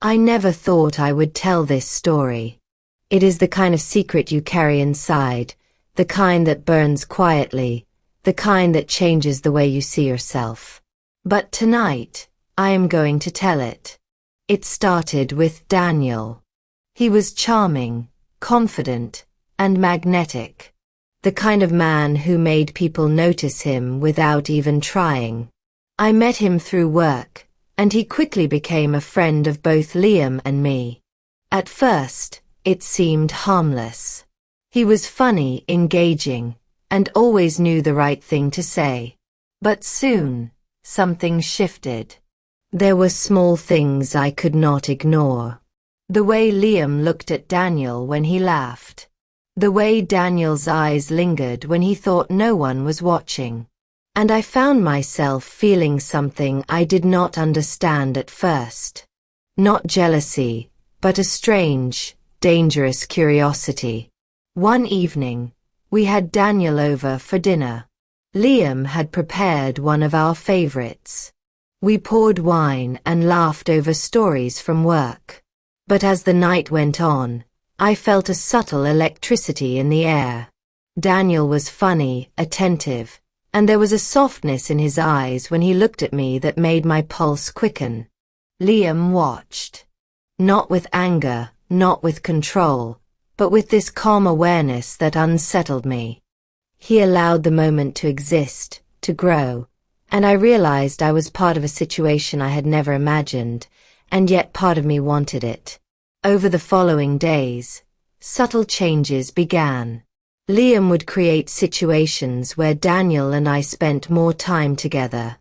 I never thought I would tell this story. It is the kind of secret you carry inside, the kind that burns quietly, the kind that changes the way you see yourself. But tonight, I am going to tell it. It started with Daniel. He was charming, confident, and magnetic. The kind of man who made people notice him without even trying. I met him through work, and he quickly became a friend of both Liam and me. At first, it seemed harmless. He was funny, engaging, and always knew the right thing to say. But soon, something shifted. There were small things I could not ignore. The way Liam looked at Daniel when he laughed. The way Daniel's eyes lingered when he thought no one was watching. And I found myself feeling something I did not understand at first. Not jealousy, but a strange, dangerous curiosity. One evening, we had Daniel over for dinner. Liam had prepared one of our favorites. We poured wine and laughed over stories from work. But as the night went on, I felt a subtle electricity in the air. Daniel was funny, attentive, and there was a softness in his eyes when he looked at me that made my pulse quicken. Liam watched. Not with anger, not with control, but with this calm awareness that unsettled me. He allowed the moment to exist, to grow, and I realized I was part of a situation I had never imagined, and yet part of me wanted it. Over the following days, subtle changes began. Liam would create situations where Daniel and I spent more time together.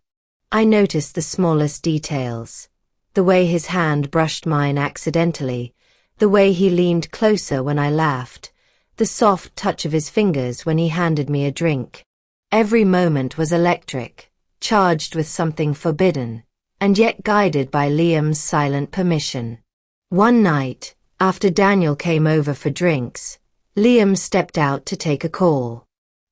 I noticed the smallest details. The way his hand brushed mine accidentally, the way he leaned closer when I laughed, the soft touch of his fingers when he handed me a drink. Every moment was electric, charged with something forbidden, and yet guided by Liam's silent permission. One night, after Daniel came over for drinks, Liam stepped out to take a call.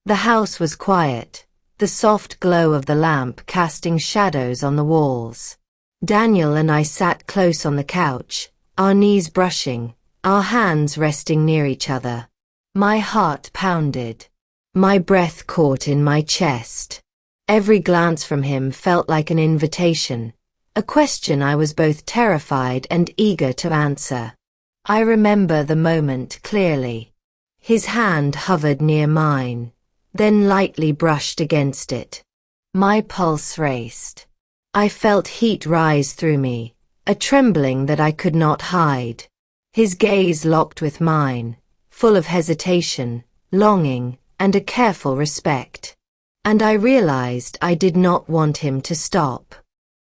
The house was quiet, the soft glow of the lamp casting shadows on the walls. Daniel and I sat close on the couch, our knees brushing, our hands resting near each other. My heart pounded. My breath caught in my chest. Every glance from him felt like an invitation, a question I was both terrified and eager to answer. I remember the moment clearly. His hand hovered near mine, then lightly brushed against it. My pulse raced. I felt heat rise through me, a trembling that I could not hide. His gaze locked with mine, full of hesitation, longing, and a careful respect. And I realized I did not want him to stop.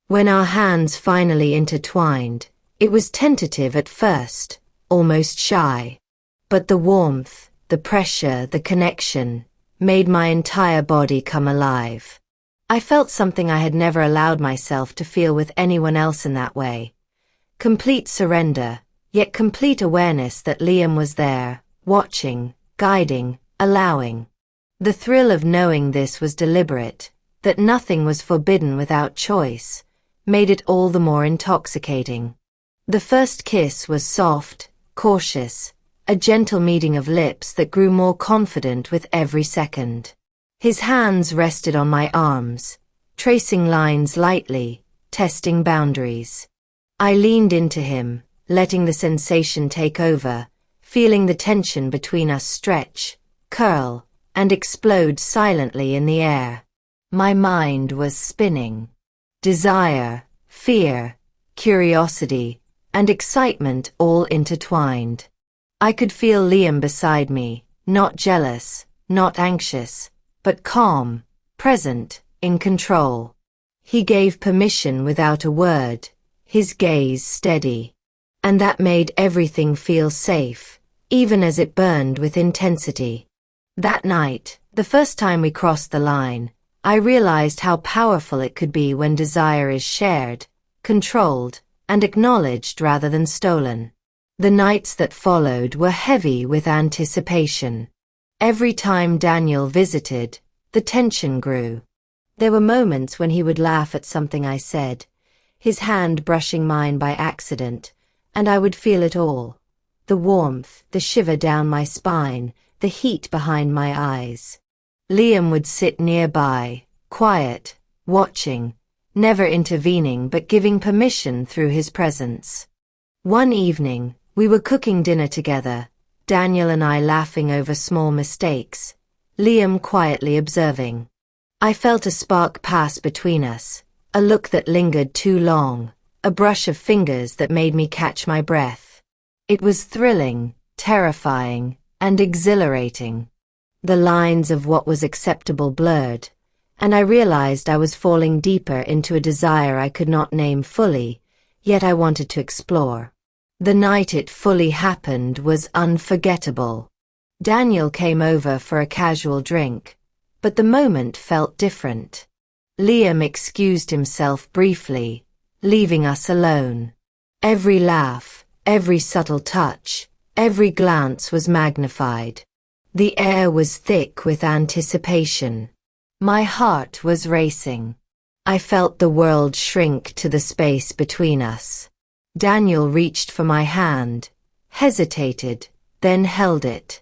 When our hands finally intertwined, it was tentative at first, almost shy. But the warmth, the pressure, the connection, made my entire body come alive. I felt something I had never allowed myself to feel with anyone else in that way. Complete surrender, yet complete awareness that Liam was there, watching, guiding, allowing. The thrill of knowing this was deliberate, that nothing was forbidden without choice, made it all the more intoxicating. The first kiss was soft, cautious, a gentle meeting of lips that grew more confident with every second. His hands rested on my arms, tracing lines lightly, testing boundaries. I leaned into him, letting the sensation take over, feeling the tension between us stretch, curl, and explode silently in the air. My mind was spinning. Desire, fear, curiosity, and excitement all intertwined. I could feel Liam beside me, not jealous, not anxious, but calm, present, in control. He gave permission without a word, his gaze steady. And that made everything feel safe, even as it burned with intensity. That night, the first time we crossed the line, I realized how powerful it could be when desire is shared, controlled, and acknowledged rather than stolen. The nights that followed were heavy with anticipation. Every time Daniel visited, the tension grew. There were moments when he would laugh at something I said, his hand brushing mine by accident, and I would feel it all. The warmth, the shiver down my spine, the heat behind my eyes. Liam would sit nearby, quiet, watching, never intervening but giving permission through his presence. One evening, we were cooking dinner together, Daniel and I laughing over small mistakes, Liam quietly observing. I felt a spark pass between us, a look that lingered too long, a brush of fingers that made me catch my breath. It was thrilling, terrifying, and exhilarating. The lines of what was acceptable blurred, and I realized I was falling deeper into a desire I could not name fully, yet I wanted to explore. The night it fully happened was unforgettable. Daniel came over for a casual drink, but the moment felt different. Liam excused himself briefly, leaving us alone. Every laugh, every subtle touch, every glance was magnified. The air was thick with anticipation. My heart was racing. I felt the world shrink to the space between us. Daniel reached for my hand, hesitated, then held it.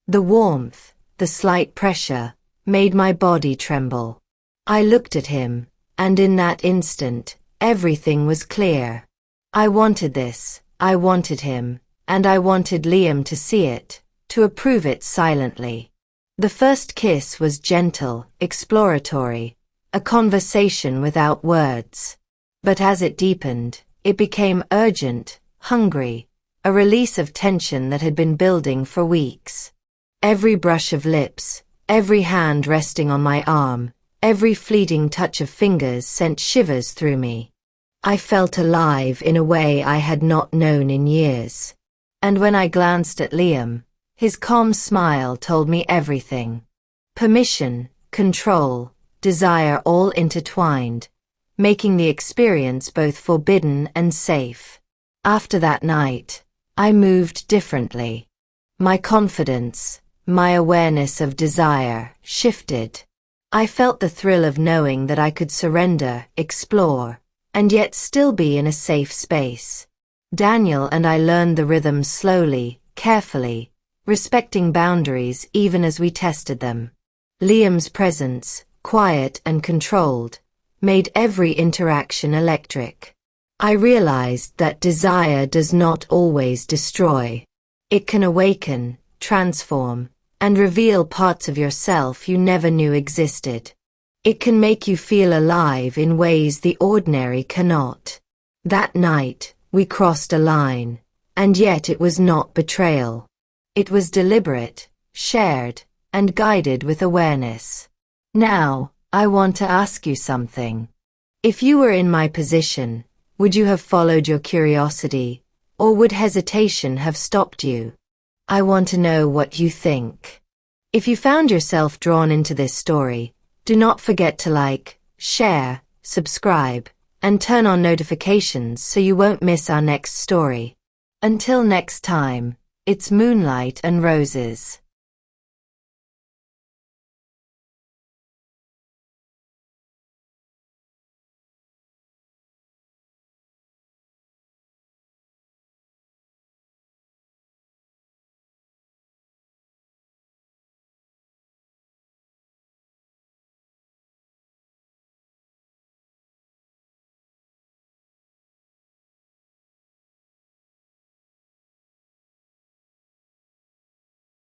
The warmth, the slight pressure, made my body tremble. I looked at him, and in that instant, everything was clear. I wanted this, I wanted him, and I wanted Liam to see it, to approve it silently. The first kiss was gentle, exploratory, a conversation without words. But as it deepened, it became urgent, hungry, a release of tension that had been building for weeks. Every brush of lips, every hand resting on my arm, every fleeting touch of fingers sent shivers through me. I felt alive in a way I had not known in years. And when I glanced at Liam, his calm smile told me everything. Permission, control, desire all intertwined, making the experience both forbidden and safe. After that night, I moved differently. My confidence, my awareness of desire, shifted. I felt the thrill of knowing that I could surrender, explore, and yet still be in a safe space. Daniel and I learned the rhythm slowly, carefully, respecting boundaries even as we tested them. Liam's presence, quiet and controlled, made every interaction electric. I realized that desire does not always destroy. It can awaken, transform, and reveal parts of yourself you never knew existed. It can make you feel alive in ways the ordinary cannot. That night, we crossed a line, and yet it was not betrayal. It was deliberate, shared, and guided with awareness. Now, I want to ask you something. If you were in my position, would you have followed your curiosity, or would hesitation have stopped you? I want to know what you think. If you found yourself drawn into this story, do not forget to like, share, subscribe, and turn on notifications so you won't miss our next story. Until next time, it's moonlight and roses.